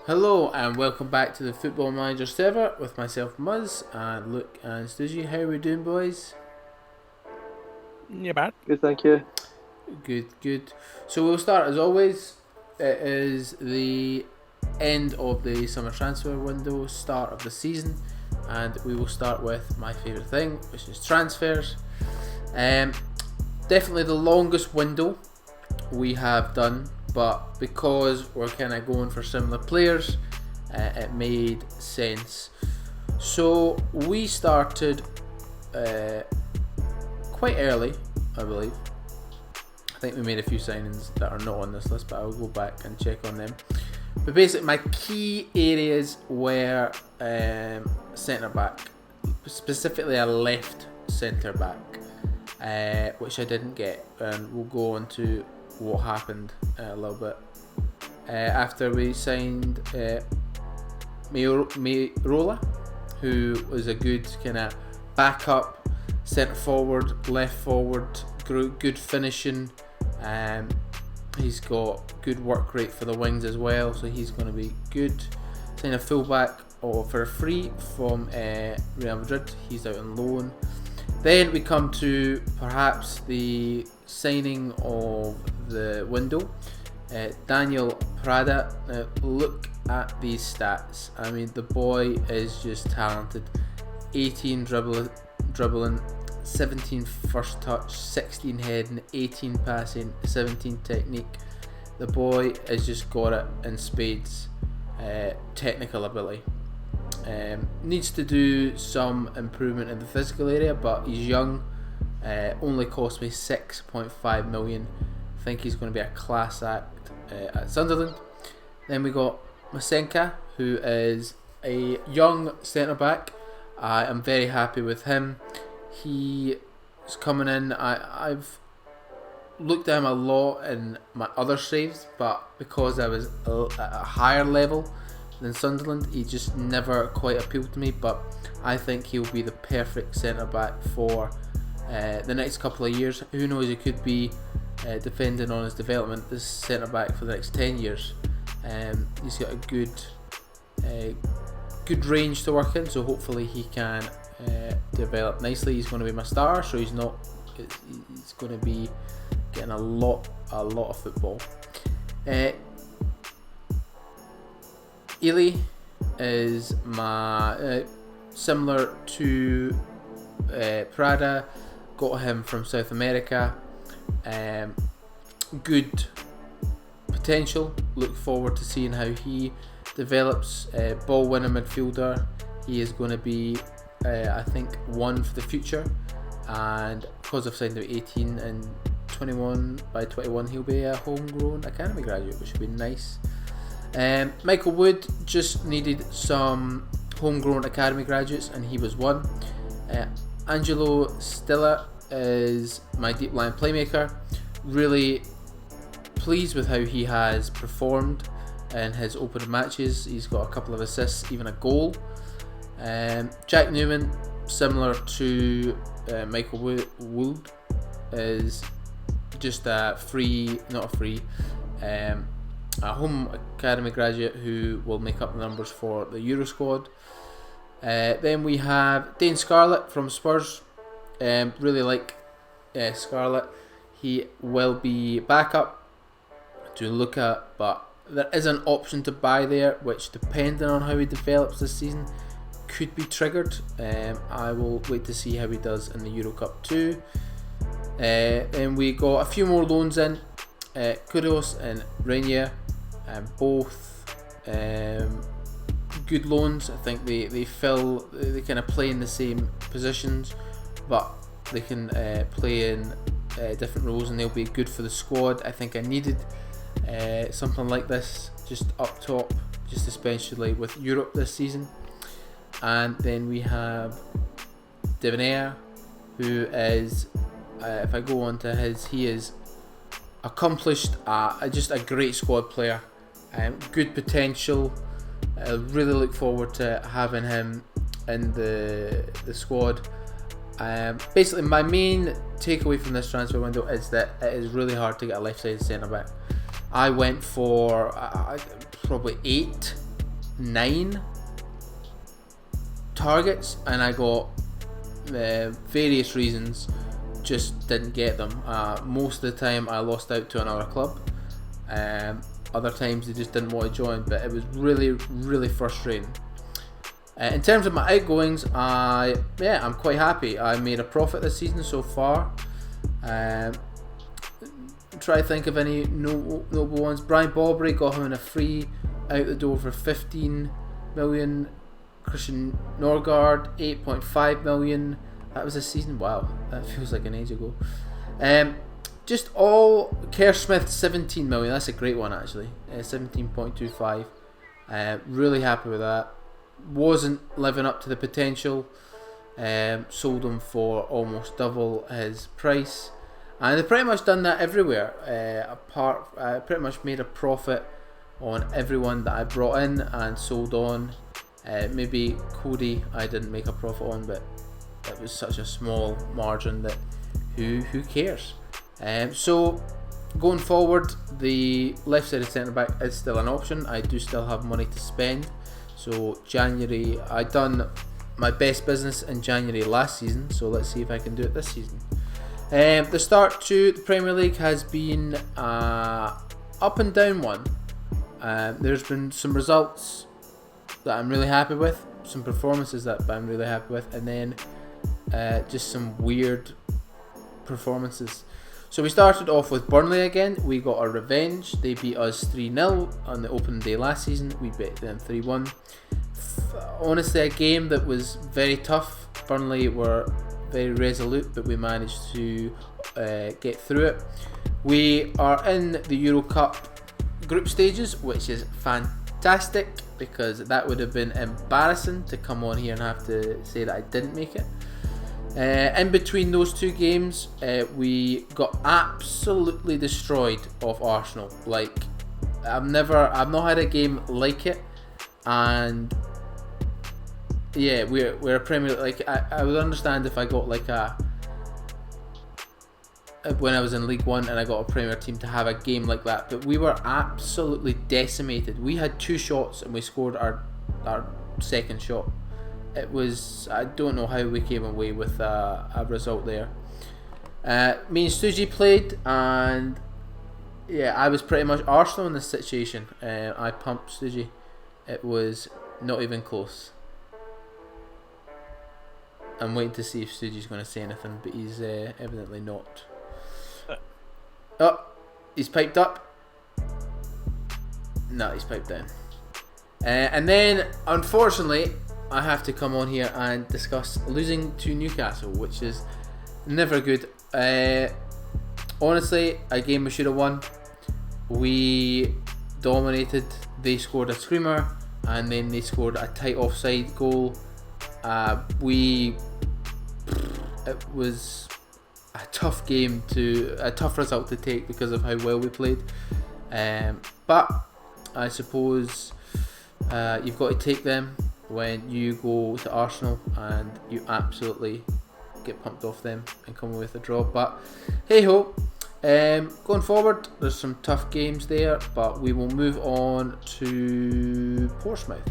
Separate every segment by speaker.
Speaker 1: Hello and welcome back to the Football Manager server with myself Muzz and Luke and Stoogie. How are we doing, boys?
Speaker 2: Yeah, bad.
Speaker 3: Good, thank you.
Speaker 1: Good. So we'll start as always. It is the end of the summer transfer window, start of the season, and we will start with my favourite thing, which is transfers. Definitely the longest window we have done, but because we're kind of going for similar players, it made sense. So we started quite early, I believe. I think we made a few signings that are not on this list, but I'll go back and check on them. But basically, my key areas were centre back, specifically a left centre back, which I didn't get, and we'll go on to what happened a little bit after we signed Marola, who was a good kind of backup centre forward, left forward, good finishing. He's got good work rate for the wings as well, so he's going to be good. Signed a fullback for free from Real Madrid. He's out on loan. Then we come to perhaps the signing of the window, Daniel Prada. Look at these stats. I mean, the boy is just talented. 18 dribbling, 17 first touch, 16 heading, 18 passing, 17 technique. The boy has just got it in spades. Technical ability. Needs to do some improvement in the physical area, but he's young. Only cost me 6.5 million. I think he's going to be a class act at Sunderland. Then we got Masenka, who is a young centre back. I am very happy with him. He is coming in. I've looked at him a lot in my other saves, but because I was at a higher level than Sunderland, he just never quite appealed to me. But I think he'll be the perfect centre back for the next couple of years. Who knows, he could be depending on his development, this centre back for the next 10 years. He's got a good range to work in, so hopefully he can develop nicely. He's going to be my starter, so he's going to be getting a lot of football. Ely is my similar to Prada. Got him from South America. Good potential. Look forward to seeing how he develops. Ball winning midfielder. He is going to be, I think, one for the future. And because I've signed him at 18 and 21, by 21 he'll be a homegrown academy graduate, which would be nice. Michael Wood just needed some homegrown academy graduates, and he was one. Angelo Stella is my deep line playmaker. Really pleased with how he has performed in his opening matches. He's got a couple of assists, even a goal. Jack Newman, similar to Michael Wood, is just a home academy graduate who will make up the numbers for the Euro squad. Then we have Dane Scarlett from Spurs. Really like Scarlett. He will be backup to look at, but there is an option to buy there, which, depending on how he develops this season, could be triggered. I will wait to see how he does in the Euro Cup too. Then we got a few more loans in. Kudus and Renier, both good loans. I think they kind of play in the same positions, but they can play in different roles, and they'll be good for the squad. I think I needed something like this just up top, just especially with Europe this season. And then we have Devonair, who is, if I go on to he is accomplished, just a great squad player, good potential. I really look forward to having him in the squad. Basically, my main takeaway from this transfer window is that it is really hard to get a left-sided centre back. I went for probably 8 9 targets, and I got various reasons just didn't get them. Most of the time I lost out to another club. Other times they just didn't want to join, but it was really frustrating. In terms of my outgoings, I'm quite happy. I made a profit this season so far. Try to think of any notable ones. Brian Baubrey, got him in a free out the door for 15 million. Christian Norgard, 8.5 million. That was a season. Wow, that feels like an age ago. Just all Kerr Smith, 17 million. That's a great one actually. 17.25. Really happy with that. Wasn't living up to the potential. Sold him for almost double his price, and they've pretty much done that everywhere. I pretty much made a profit on everyone that I brought in and sold on. Maybe Cody I didn't make a profit on, but it was such a small margin that who cares. So going forward, the left sided centre back is still an option. I do still have money to spend. So January, I done my best business in January last season, so let's see if I can do it this season. The start to the Premier League has been up and down one. There's been some results that I'm really happy with, some performances that I'm really happy with, and then just some weird performances. So we started off with Burnley again. We got our revenge. They beat us 3-0 on the opening day last season. We beat them 3-1. Honestly, a game that was very tough. Burnley were very resolute, but we managed to get through it. We are in the Euro Cup group stages, which is fantastic, because that would have been embarrassing to come on here and have to say that I didn't make it. In between those two games, we got absolutely destroyed off Arsenal. Like, I've not had a game like it, and yeah, we're a Premier. Like, I would understand if I got like when I was in League One and I got a Premier team to have a game like that, but we were absolutely decimated. We had 2 shots and we scored our second shot. It was, I don't know how we came away with a result there. Me and Stuji played, and yeah, I was pretty much Arsenal in this situation. I pumped Stuji. It was not even close. I'm waiting to see if Stuji's going to say anything, but he's evidently not. Oh, he's piped up. No, he's piped down. And then, unfortunately, I have to come on here and discuss losing to Newcastle, which is never good. Honestly, a game we should have won. We dominated. They scored a screamer, and then they scored a tight offside goal. It was a tough game, a tough result to take because of how well we played. But I suppose you've got to take them when you go to Arsenal and you absolutely get pumped off them and come away with a draw. But hey ho, going forward, there's some tough games there, but we will move on to Portsmouth.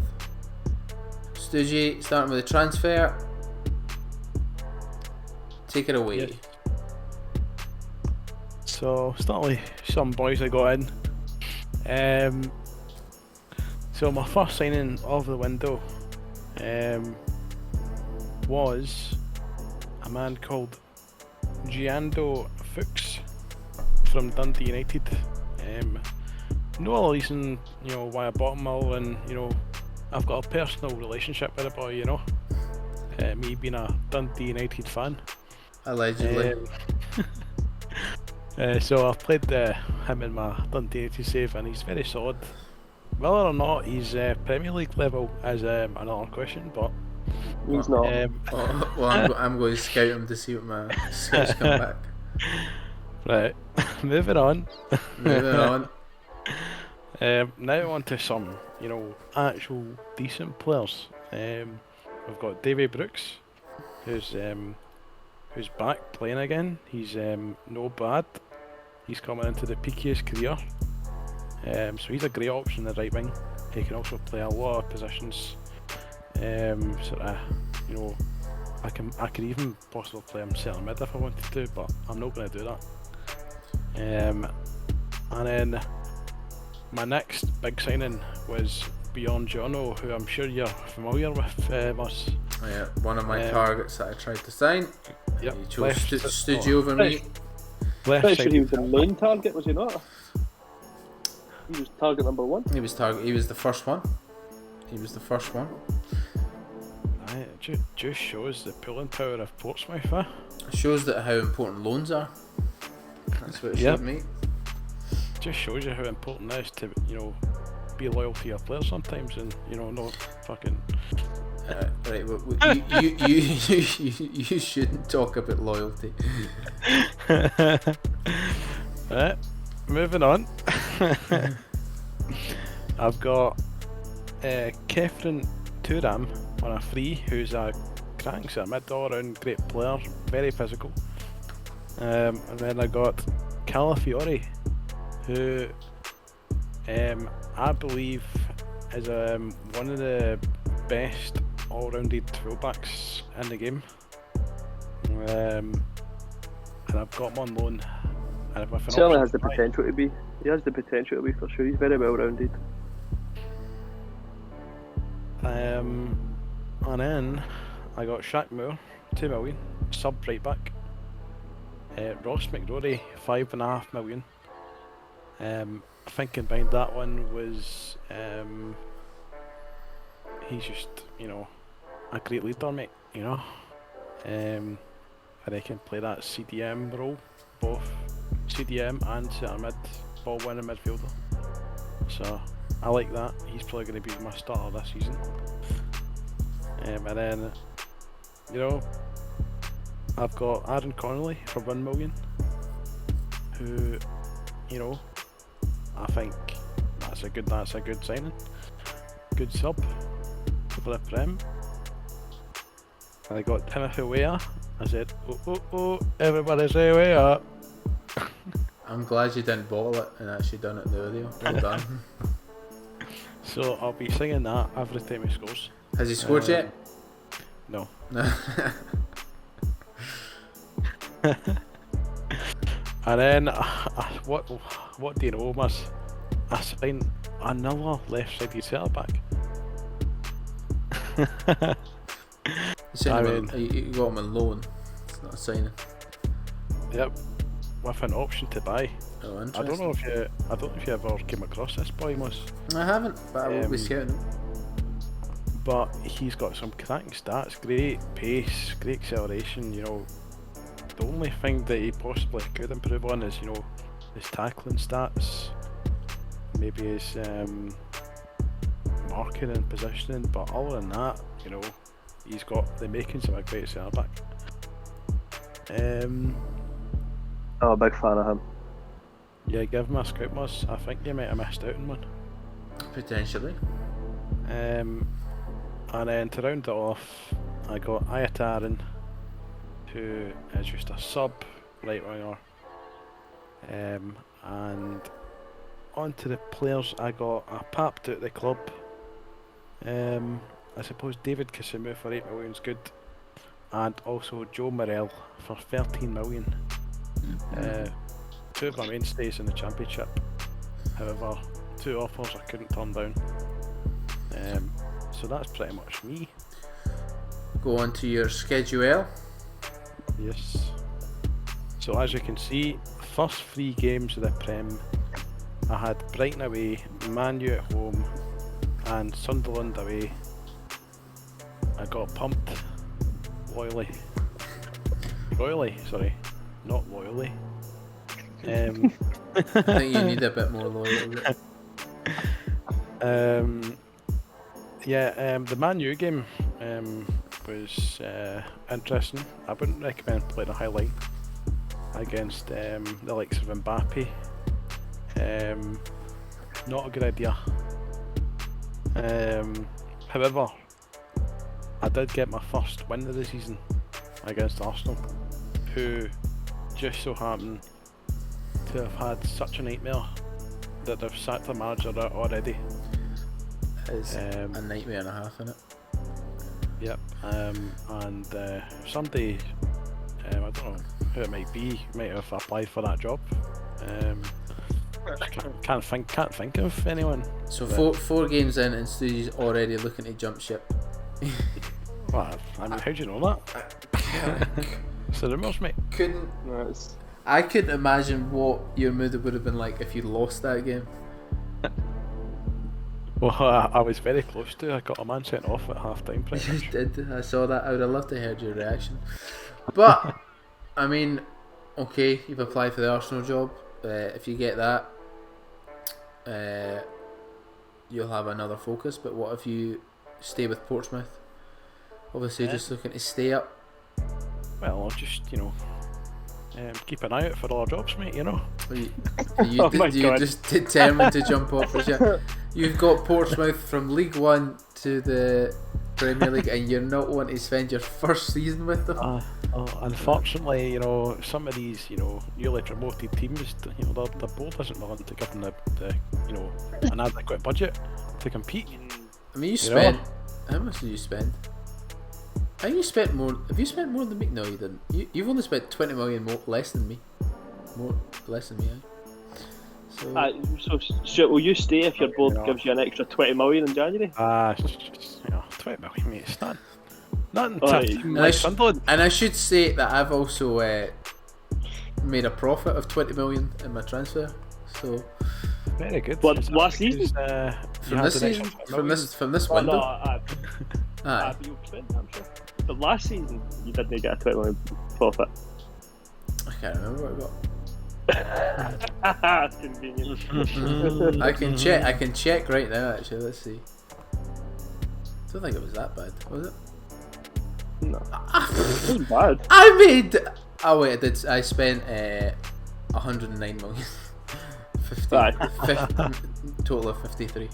Speaker 1: Stuji, starting with the transfer. Take it away.
Speaker 2: Yes. So, starting with some boys I got in. So my first signing of the window was a man called Giando Fuchs from Dundee United. No other reason, why I bought him, other than, I've got a personal relationship with the boy, me being a Dundee United fan.
Speaker 1: Allegedly.
Speaker 2: So I've played him in my Dundee United save, and he's very solid. Whether or not he's Premier League level is another question, but
Speaker 3: he's not.
Speaker 1: I'm going to scout him to see what my scouts come back.
Speaker 2: Right, moving on. Now on to some, actual decent players. We've got Davy Brooks, who's back playing again. He's no bad. He's coming into the peak of his career. So he's a great option in the right wing. He can also play a lot of positions. Sort of, you know, I could even possibly play him centre mid if I wanted to, but I'm not going to do that. And then my next big signing was Bjorn Jono, who I'm sure you're familiar with, Mus.
Speaker 1: Oh, yeah, one of my targets that I tried to sign.
Speaker 2: Yep.
Speaker 1: He chose Studio over me.
Speaker 2: Left
Speaker 3: Pretty
Speaker 2: side.
Speaker 3: sure he was the main target, was he not? He was target number 1.
Speaker 1: He was the first one.
Speaker 2: Aye, it just shows the pulling power of Portsmouth.
Speaker 1: It shows that how important loans are. That's what it
Speaker 2: Yep.
Speaker 1: showed me.
Speaker 2: Just shows you how important it is to, you know, be loyal to your players sometimes, and you know, not fucking.
Speaker 1: Right, well, you shouldn't talk about loyalty.
Speaker 2: Right, moving on. I've got Kefren Turam on a free, who's a cracking sort of mid all-round great player, very physical. And then I got Calafiore, who I believe is one of the best all-rounded fullbacks in the game. And I've got him on loan. And with an
Speaker 3: Certainly
Speaker 2: option
Speaker 3: has the
Speaker 2: to buy.
Speaker 3: potential to be. He has the potential to be for sure. He's very well rounded.
Speaker 2: And then I got Shaq Moore, 2 million, sub right back. Ross McRory, 5.5 million. Thinking behind that one was he's just, you know, a great leader, mate, you know. And he can play that CDM role, both CDM and centre mid, ball winning midfielder. So I like that. He's probably going to be my starter this season. And then, you know, I've got Aaron Connolly for 1 million, who, you know, I think that's a good signing, good sub for the Prem. And I got Timothy Weah. I said, oh, everybody say Weah.
Speaker 1: I'm glad you didn't bottle it and actually done it the audio. Well done.
Speaker 2: So I'll be singing that every time he scores.
Speaker 1: Has he scored yet?
Speaker 2: No.
Speaker 1: No.
Speaker 2: And then, what do you know, Mus? I signed another left-sided centre-back.
Speaker 1: You got him on loan. It's not a signing.
Speaker 2: Yep, with an option to buy.
Speaker 1: Oh,
Speaker 2: I
Speaker 1: interesting.
Speaker 2: don't know if you ever came across this boy, Mus,
Speaker 1: I haven't, but I will be scouting him.
Speaker 2: but he's got some cracking stats, great pace, great acceleration, you know. The only thing that he possibly could improve on is, you know, his tackling stats, maybe his marking and positioning, but other than that, you know, he's got the makings of a great centre back.
Speaker 3: I'm a big fan of him.
Speaker 2: Yeah, give him a scout, Mus. I think you might have missed out on one.
Speaker 1: Potentially.
Speaker 2: And then to round it off, I got Ayataran, who is just a sub right winger. And onto the players, I got a Papped at the club. I suppose David Kasumu for 8 million is good, and also Joe Morel for 13 million. Two of my mainstays in the championship. However, 2 offers I couldn't turn down. So that's pretty much me.
Speaker 1: Go on to your schedule.
Speaker 2: Yes. So as you can see, first 3 games of the Prem, I had Brighton away, Man U at home, and Sunderland away. I got pumped royally, sorry, not loyally.
Speaker 1: I think you need a bit more loyalty.
Speaker 2: The Man U game was interesting. I wouldn't recommend playing a high line against the likes of Mbappe. Not a good idea. However, I did get my first win of the season against Arsenal, who just so happen to have had such a nightmare that they've sacked their manager out already.
Speaker 1: It's a
Speaker 2: Um,
Speaker 1: nightmare and a half, isn't it?
Speaker 2: Yep. And somebody, I don't know who it might be, might have applied for that job. Can't think of anyone.
Speaker 1: So
Speaker 2: But-
Speaker 1: four games in, and Stu's already looking to jump ship.
Speaker 2: Well, I mean, how do you know that? It's the rumours, mate.
Speaker 1: Couldn't
Speaker 3: No, it's,
Speaker 1: I couldn't imagine what your mood would have been like if you lost that game.
Speaker 2: Well, I was very close to. I got a man sent off at half time, pretty
Speaker 1: You
Speaker 2: much.
Speaker 1: did. I saw that. I would have loved to heard your reaction. But I mean, okay, you've applied for the Arsenal job. If you get that, you'll have another focus. But what if you stay with Portsmouth? Obviously,
Speaker 2: Yeah.
Speaker 1: just looking to stay up.
Speaker 2: Well, I'll just, keep an eye out for other jobs, mate, you know.
Speaker 1: You,
Speaker 3: Oh my
Speaker 1: you're
Speaker 3: God.
Speaker 1: just determined to jump off the ship. You've got Portsmouth from League One to the Premier League, and you're not wanting to spend your first season with them.
Speaker 2: Unfortunately, some of these, newly promoted teams, the board isn't willing to give them the an adequate budget to compete.
Speaker 1: I mean, you
Speaker 2: You
Speaker 1: spent. How much did you spend? I think you spent more. Have you spent more than me? No, you didn't. You've only spent 20 million less than me. Less than me. So
Speaker 3: so will you stay if your board
Speaker 2: You know.
Speaker 3: gives you an extra 20 million in January?
Speaker 2: It's just, 20 million, mate, it's nothing to a
Speaker 3: Alright.
Speaker 2: team
Speaker 1: And
Speaker 2: like Sunderland.
Speaker 1: and I should say that I've also made a profit of 20 million in my transfer. So
Speaker 2: Very good.
Speaker 3: What,
Speaker 2: Is that
Speaker 3: last
Speaker 2: because,
Speaker 3: season?
Speaker 2: you
Speaker 1: from
Speaker 2: had
Speaker 1: this
Speaker 2: an extra
Speaker 1: season,
Speaker 2: 20
Speaker 1: from
Speaker 2: million?
Speaker 1: this
Speaker 3: Oh,
Speaker 1: window,
Speaker 3: no,
Speaker 1: aye.
Speaker 3: but you'll spend, I'm sure. But last season, you didn't get a 20 million profit.
Speaker 1: I can't remember what I got.
Speaker 3: Convenient.
Speaker 1: I can check right now. Actually, let's see. Don't think it was that bad, was it?
Speaker 3: No, it wasn't bad.
Speaker 1: I made. Oh wait, I did. I spent 109 million. 50,
Speaker 3: Aye.
Speaker 1: 50 total of 53.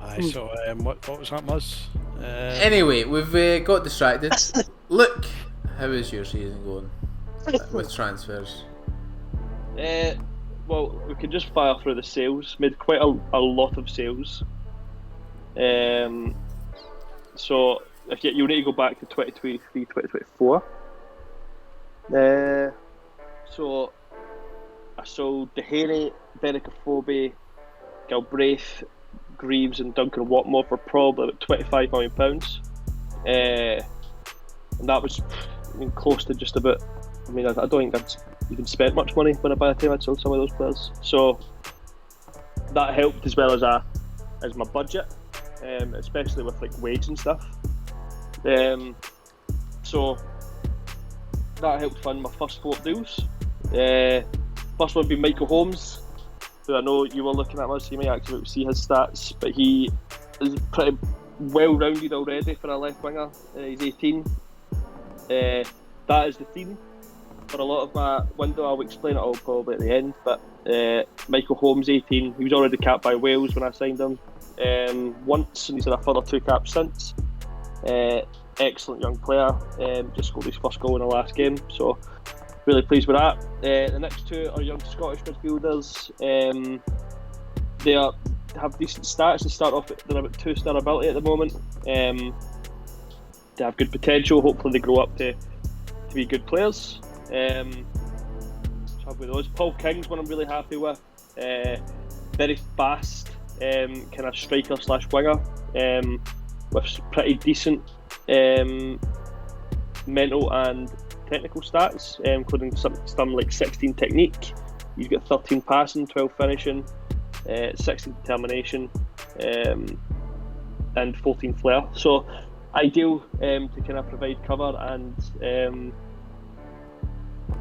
Speaker 2: Aye, so what was that, Muzz?
Speaker 1: Anyway, we've got distracted. Look, how is your season going with transfers?
Speaker 3: Well, we can just fire through the sales. Made quite a lot of sales. So if you need to go back to 2023, 2024. So I sold Dehaney, Benicophobe, Galbraith, Greaves, and Duncan Watmore for probably about £25 million. And that was close to just about. I mean, I don't think I'd even spent much money by the time I'd sold some of those players. So that helped as well as my budget, especially with like wage and stuff. So that helped fund my first 4 deals. First one being Michael Holmes, who I know you were looking at us. You may actually see his stats, but he is pretty well rounded already for a left winger. He's 18. That is the theme for a lot of my window. I'll explain it all probably at the end. But Michael Holmes, 18, he was already capped by Wales when I signed him once, and he's had a further 2 caps since. Excellent young player. Just scored his first goal in the last game, so really pleased with that. The next 2 are young Scottish midfielders. They have decent stats. They start off. They're about 2-star ability at the moment. They have good potential. Hopefully, they grow up to be good players. So have with those. Paul King's one I'm really happy with. Very fast, kind of striker / winger, with pretty decent mental and technical stats, including some like 16 technique. He's got 13 passing, 12 finishing, 16 determination, and 14 flair. So ideal to kind of provide cover and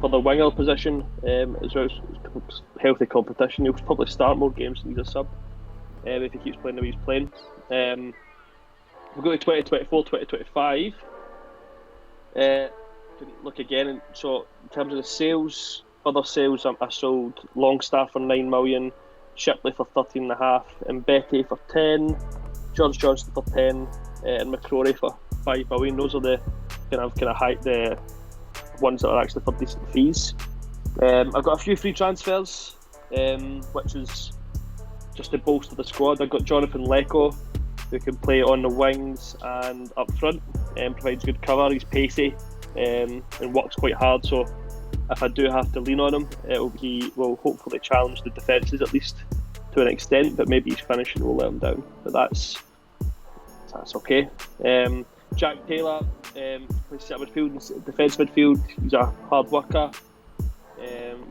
Speaker 3: for the winger position as well as healthy competition. He'll probably start more games than he's a sub if he keeps playing the way he's playing. We'll go to 2024, 2025. Look again, and so in terms of the sales, other sales, I sold Longstaff for 9 million, Shipley for 13.5, and Betty for 10, George Johnston for 10, and McCrory for 5 million. Those are the kind of high, the ones that are actually for decent fees. I've got a few free transfers, which is just to bolster the squad. I've got Jonathan Lecco, who can play on the wings and up front, and provides good cover. He's pacey and works quite hard, so if I do have to lean on him, he will hopefully challenge the defences at least to an extent, but maybe his finishing will let him down. But that's okay. Jack Taylor plays centre midfield and defence midfield. He's a hard worker,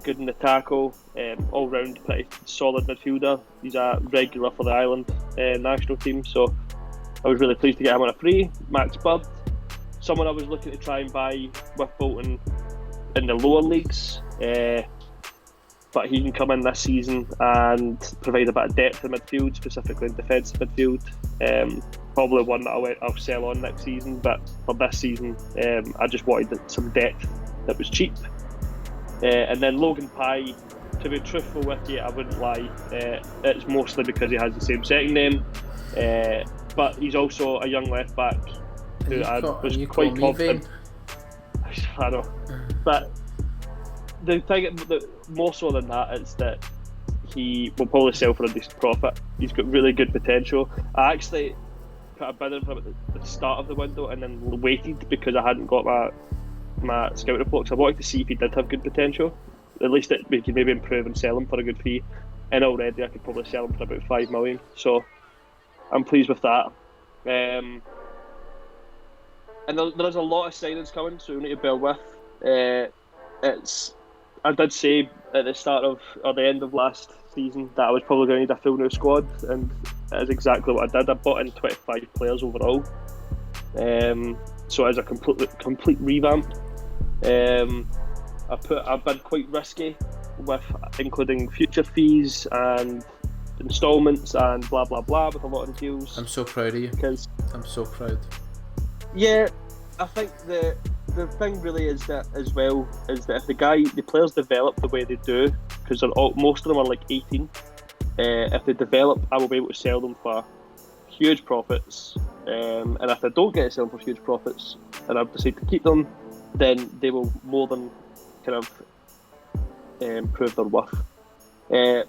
Speaker 3: good in the tackle, all round pretty solid midfielder. He's a regular for the Ireland national team, so I was really pleased to get him on a free. Max Bird, someone I was looking to try and buy with Bolton in the lower leagues, but he can come in this season and provide a bit of depth in midfield, specifically in defensive midfield. Probably one that I'll sell on next season, but for this season, I just wanted some depth that was cheap. And then Logan Pye, to be truthful with you, I wouldn't lie, it's mostly because he has the same second name, but he's also a young left back who I was quite confident. I know, but the thing, more so than that, is that he will probably sell for a decent profit. He's got really good potential. I actually put a bid in for him at the start of the window and then waited because I hadn't got my scout report, because I wanted to see if he did have good potential. At least we could maybe improve and sell him for a good fee. And already I could probably sell him for about 5 million. So I'm pleased with that. And there's a lot of signings coming, so we need to bear with. I did say at the start of, or the end of last season, that I was probably going to need a full new squad, and that is exactly what I did. I bought in 25 players overall. So as a complete revamp. I've been quite risky with including future fees and instalments and blah blah blah with a lot of the deals.
Speaker 1: I'm so proud of you.
Speaker 3: Because
Speaker 1: I'm so proud.
Speaker 3: Yeah, I think the thing really is that as well is that if the players develop the way they do, because most of them are like 18, if they develop, I will be able to sell them for huge profits. And if I don't get to sell them for huge profits and I decide to keep them, then they will more than kind of prove their worth.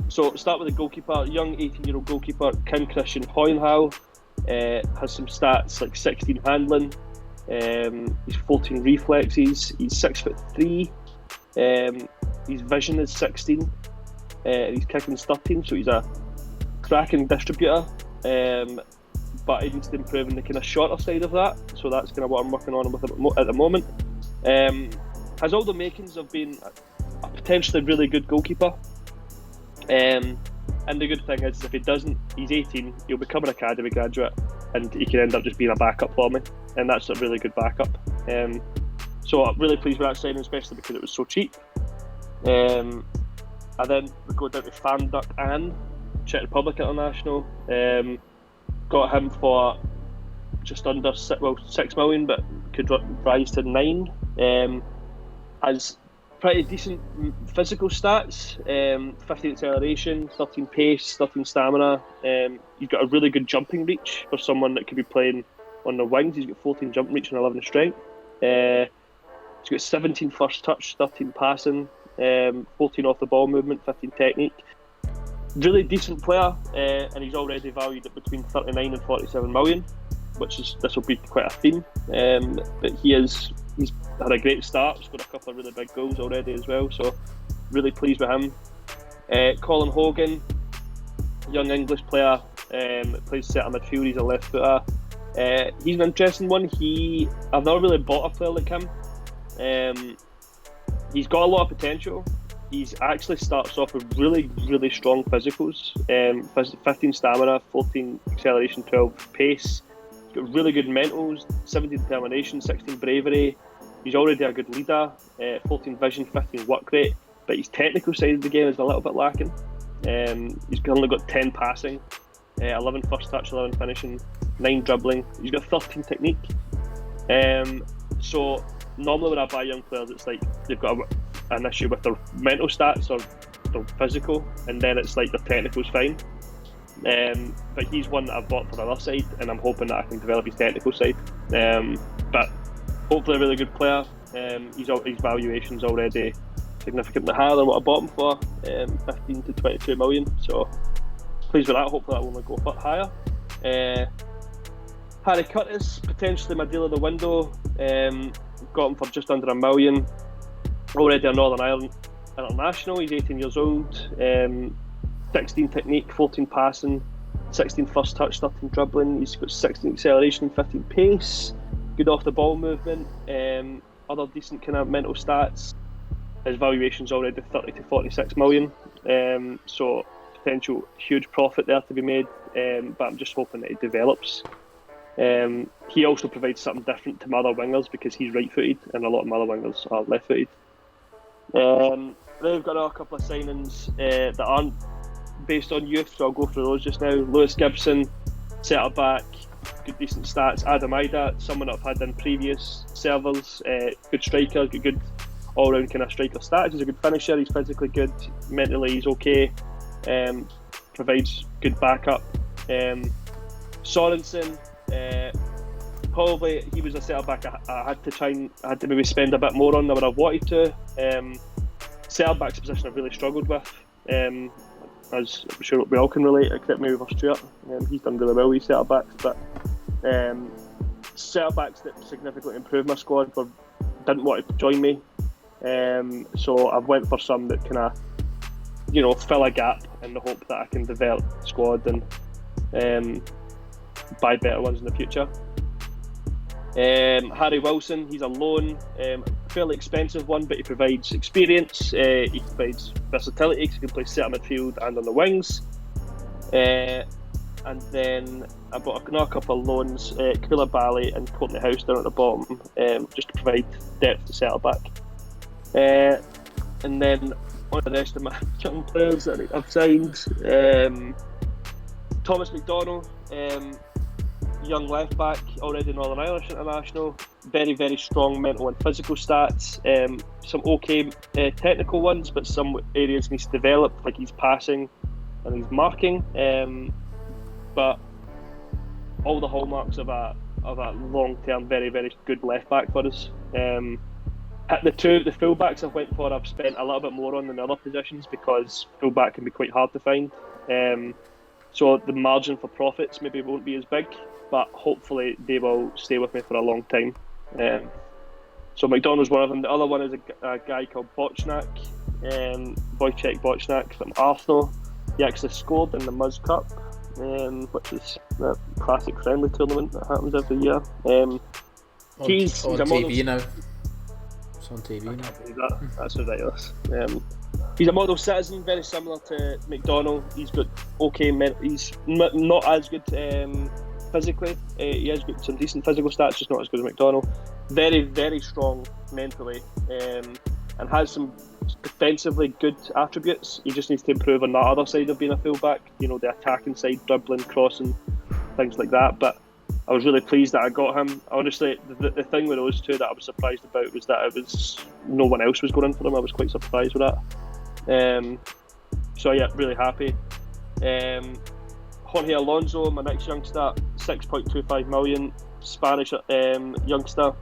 Speaker 3: So start with the goalkeeper, young 18-year-old goalkeeper Kim Christian Hoyenhau. Has some stats like 16 handling, he's 14 reflexes, he's 6'3", his vision is 16, and his kicking's 13, so he's a cracking distributor, but he needs to improve in the kind of shorter side of that, so that's kind of what I'm working on with him at the moment. Has all the makings of being a potentially really good goalkeeper, and the good thing is, if he doesn't, he's 18, he'll become an academy graduate and he can end up just being a backup for me, and that's a really good backup. So I'm really pleased with that signing, especially because it was so cheap. And then we go down to Pham Duc Anh, Czech Republic International. Got him for just under 6 million, but could rise to 9. Has pretty decent physical stats, 15 acceleration, 13 pace, 13 stamina. He's got a really good jumping reach for someone that could be playing on the wings. He's got 14 jump reach and 11 strength. He's got 17 first touch, 13 passing, 14 off the ball movement, 15 technique. Really decent player, and he's already valued at between 39 and 47 million, this will be quite a theme. But he's had a great start, scored a couple of really big goals already as well, so really pleased with him. Colin Hogan, young English player, plays centre midfield, he's a left footer. He's an interesting one. I've never really bought a player like him. He's got a lot of potential. He's actually starts off with really, really strong physicals. 15 stamina, 14 acceleration, 12 pace. He's got really good mentals, 17 determination, 16 bravery. He's already a good leader, 14 vision, 15 work rate, but his technical side of the game is a little bit lacking. He's only got 10 passing, 11 first touch, 11 finishing, 9 dribbling. He's got 13 technique. So normally when I buy young players, it's like they've got an issue with their mental stats or their physical, and then it's like their technical's fine. But he's one that I've bought for the other side, and I'm hoping that I can develop his technical side. But hopefully a really good player. His valuation's already significantly higher than what I bought him for, 15 to 22 million. So pleased with that. Hopefully that will only go a bit higher. Harry Curtis, potentially my deal of the window. Got him for just under $1 million. Already a Northern Ireland international. He's 18 years old. 16 technique, 14 passing, 16 first touch, 13 dribbling. He's got 16 acceleration, 15 pace. Good off the ball movement. Other decent kind of mental stats. His valuation's already 30 to 46 million. So potential huge profit there to be made. But I'm just hoping that he develops. He also provides something different to my other wingers because he's right-footed and a lot of my other wingers are left-footed. Then we've got a couple of signings that aren't based on youth, so I'll go through those just now. Lewis Gibson, centre back, good decent stats. Adam Ida, someone I've had in previous servers, good striker, good all-round kind of striker stats. He's a good finisher, he's physically good, mentally he's okay, provides good backup. Sorensen, probably he was a centre back I had to maybe spend a bit more on than what I wanted to. Centre back's position I've really struggled with, as I'm sure we all can relate, except maybe for Stuart. He's done really well with centre backs, but centre backs that significantly improved my squad didn't want to join me, so I went for some that kind of fill a gap in the hope that I can develop the squad and buy better ones in the future. Harry Wilson, he's a loan, fairly expensive one, but he provides experience, he provides versatility because he can play centre midfield and on the wings. And then I bought another couple of loans, Koulibaly and Courtney House down at the bottom, just to provide depth to centre back. And then on the rest of my young players that I've signed, Thomas McDonald, young left back, already Northern Irish international, very, very strong mental and physical stats, some okay technical ones, but some areas needs to develop, like he's passing and he's marking, but all the hallmarks of a long-term, very, very good left back for us. At the full backs I've went for, I've spent a little bit more on than the other positions because full back can be quite hard to find. So the margin for profits maybe won't be as big, but hopefully they will stay with me for a long time. So McDonald's one of them. The other one is a guy called Bochnak, Wojciech Bochnak from Arsenal. He actually scored in the Muzz Cup, which is a classic friendly tournament that happens every year. He's
Speaker 1: on
Speaker 3: a model,
Speaker 1: TV now. It's on TV now.
Speaker 3: That's ridiculous. He's a model citizen, very similar to McDonald. He's got okay, he's not as good physically. He has got some decent physical stats, just not as good as McDonald. Very, very strong mentally, and has some defensively good attributes. He just needs to improve on that other side of being a fullback. The attacking side, dribbling, crossing, things like that. But I was really pleased that I got him. Honestly, the thing with those two that I was surprised about was that no one else was going in for him. I was quite surprised with that. So yeah, really happy. Jorge Alonso, my next youngster, 6.25 million, Spanish youngster,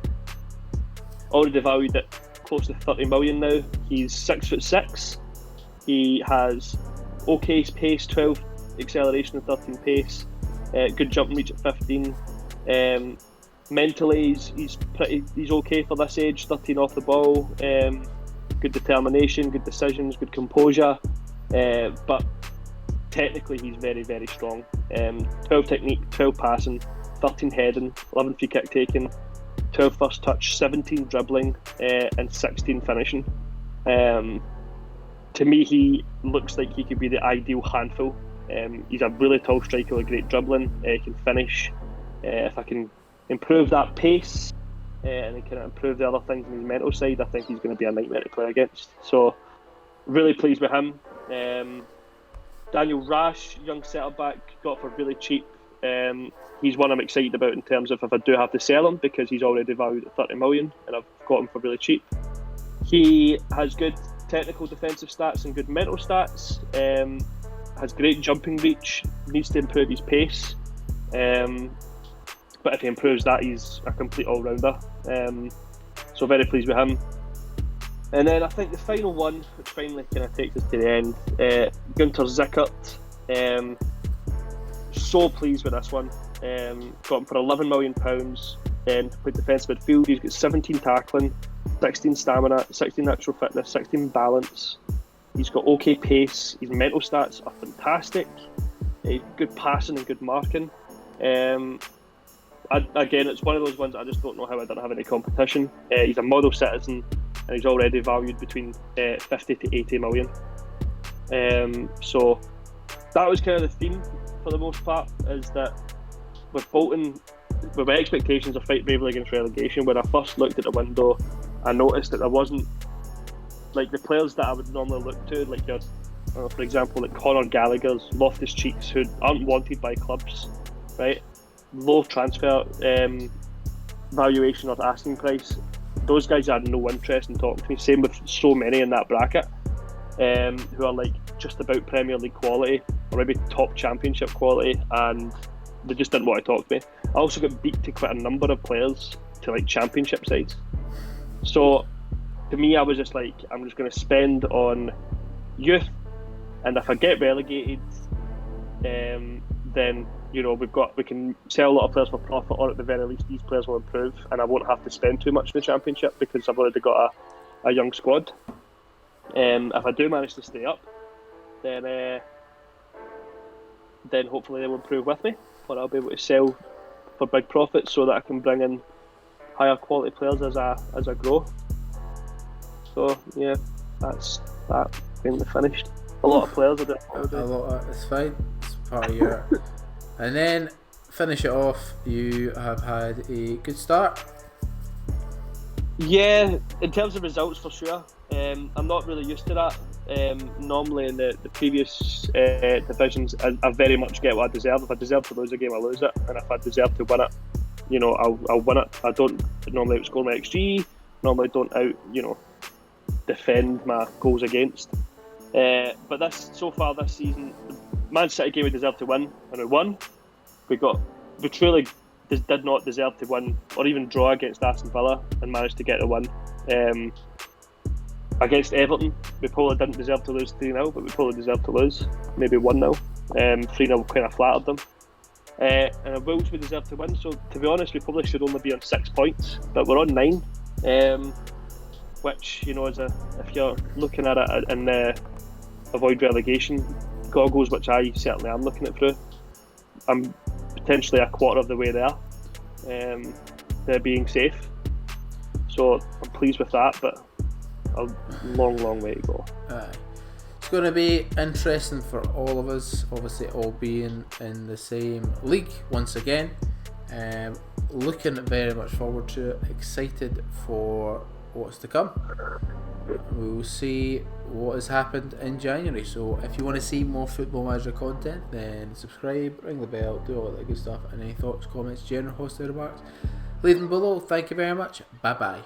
Speaker 3: already valued at close to 30 million now. He's 6'6". He has okay pace, 12 acceleration and 13 pace. Good jump and reach at 15. Mentally, he's okay for this age. 13 off the ball. Good determination, good decisions, good composure. But technically, he's very, very strong. 12 technique, 12 passing, 13 heading, 11 free kick taking, 12 first touch, 17 dribbling, and 16 finishing. To me, he looks like he could be the ideal handful. He's a really tall striker with great dribbling. He can finish. If I can improve that pace and he can improve the other things in his mental side, I think he's going to be a nightmare to play against. So, really pleased with him. Daniel Rash, young centre-back, got for really cheap. He's one I'm excited about in terms of if I do have to sell him, because he's already valued at 30 million and I've got him for really cheap. He has good technical defensive stats and good mental stats. Has great jumping reach, needs to improve his pace. But if he improves that, he's a complete all-rounder. So very pleased with him. And then I think the final one, which finally kind of takes us to the end, Gunter Zickert. so pleased with this one. Got him for £11 million. To play defensive midfield. He's got 17 tackling, 16 stamina, 16 natural fitness, 16 balance. He's got okay pace. His mental stats are fantastic. Good passing and good marking. Again, it's one of those ones I just don't know how I don't have any competition. He's a model citizen, and he's already valued between 50 to 80 million. So that was kind of the theme for the most part, is that with Bolton, with my expectations of fight bravely against relegation, when I first looked at the window, I noticed that there wasn't, like, the players that I would normally look to, like your, for example, like Conor Gallagher's, Loftus-Cheeks, who aren't wanted by clubs, right? Low transfer valuation or asking price. Those guys had no interest in talking to me. Same with so many in that bracket, who are like just about Premier League quality or maybe top Championship quality, and they just didn't want to talk to me. I also got beat to quite a number of players to like Championship sides. So to me, I was just like, I'm just going to spend on youth, and if I get relegated, then we can sell a lot of players for profit, or at the very least these players will improve, and I won't have to spend too much in the Championship because I've already got a young squad. If I do manage to stay up, then hopefully they will improve with me, or I'll be able to sell for big profits so that I can bring in higher quality players as I grow. So yeah, that's that finally finished. A lot of players
Speaker 1: It's fine. It's part of your. And then finish it off. You have had a good start.
Speaker 3: Yeah, in terms of results for sure. I'm not really used to that. Normally in the previous divisions, I very much get what I deserve. If I deserve to lose a game, I lose it, and if I deserve to win it, I'll win it. I don't normally outscore my XG. Normally don't defend my goals against. But so far this season, Man City game we deserved to win, and we won. We truly did not deserve to win or even draw against Aston Villa and managed to get a win. Against Everton, we probably didn't deserve to lose 3-0, but we probably deserved to lose maybe 1-0. 3-0 kind of flattered them. And at Wolves we deserved to win, so to be honest we probably should only be on 6 points, but we're on 9, which if you're looking at it in the avoid relegation goggles, which I certainly am looking at through, I'm potentially a quarter of the way there. They're being safe, so I'm pleased with that, but a long way to go.
Speaker 1: It's going to be interesting for all of us, obviously all being in the same league once again. Looking very much forward to it, excited for what's to come. We'll see what has happened in January, so if you want to see more Football Manager content, then subscribe, ring the bell, do all that good stuff, and any thoughts, comments, general hosting remarks, leave them below. Thank you very much. Bye bye.